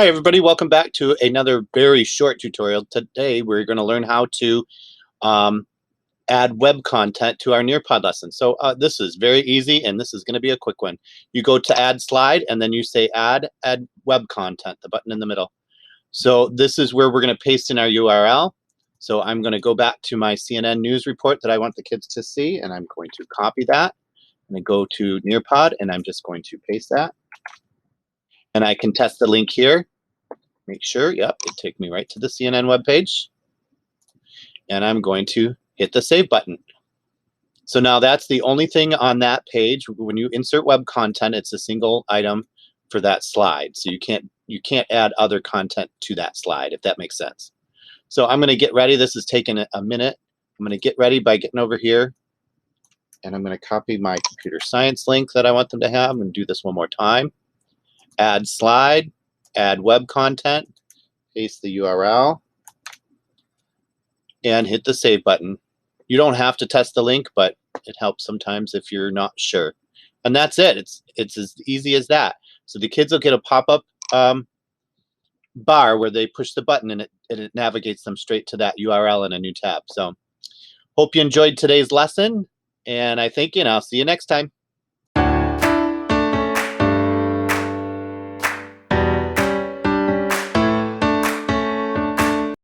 Hi everybody, welcome back to another very short tutorial. Today we're going to learn how to um, add web content to our Nearpod lesson. So this is very easy and this is going to be a quick one. You go to add slide and then you say add web content, the button in the middle. So this is where we're going to paste in our URL. So I'm going to go back to my CNN news report that I want the kids to see, and I'm going to copy that and then go to Nearpod and I'm just going to paste that. And I can test the link here. Make sure, yep, it take me right to the CNN webpage. And I'm going to hit the save button. So now that's the only thing on that page. When you insert web content, it's a single item for that slide. So you can't add other content to that slide, if that makes sense. So I'm going to get ready. This is taking a minute. I'm going to get ready by getting over here. And I'm going to copy my computer science link that I want them to have and do this one more time. Add slide, add web content, paste the URL, and hit the save button. You don't have to test the link, but it helps sometimes if you're not sure. And that's it. It's as easy as that. So the kids will get a pop-up bar where they push the button and it navigates them straight to that URL in a new tab. So hope you enjoyed today's lesson, and I thank you, and I'll see you next time.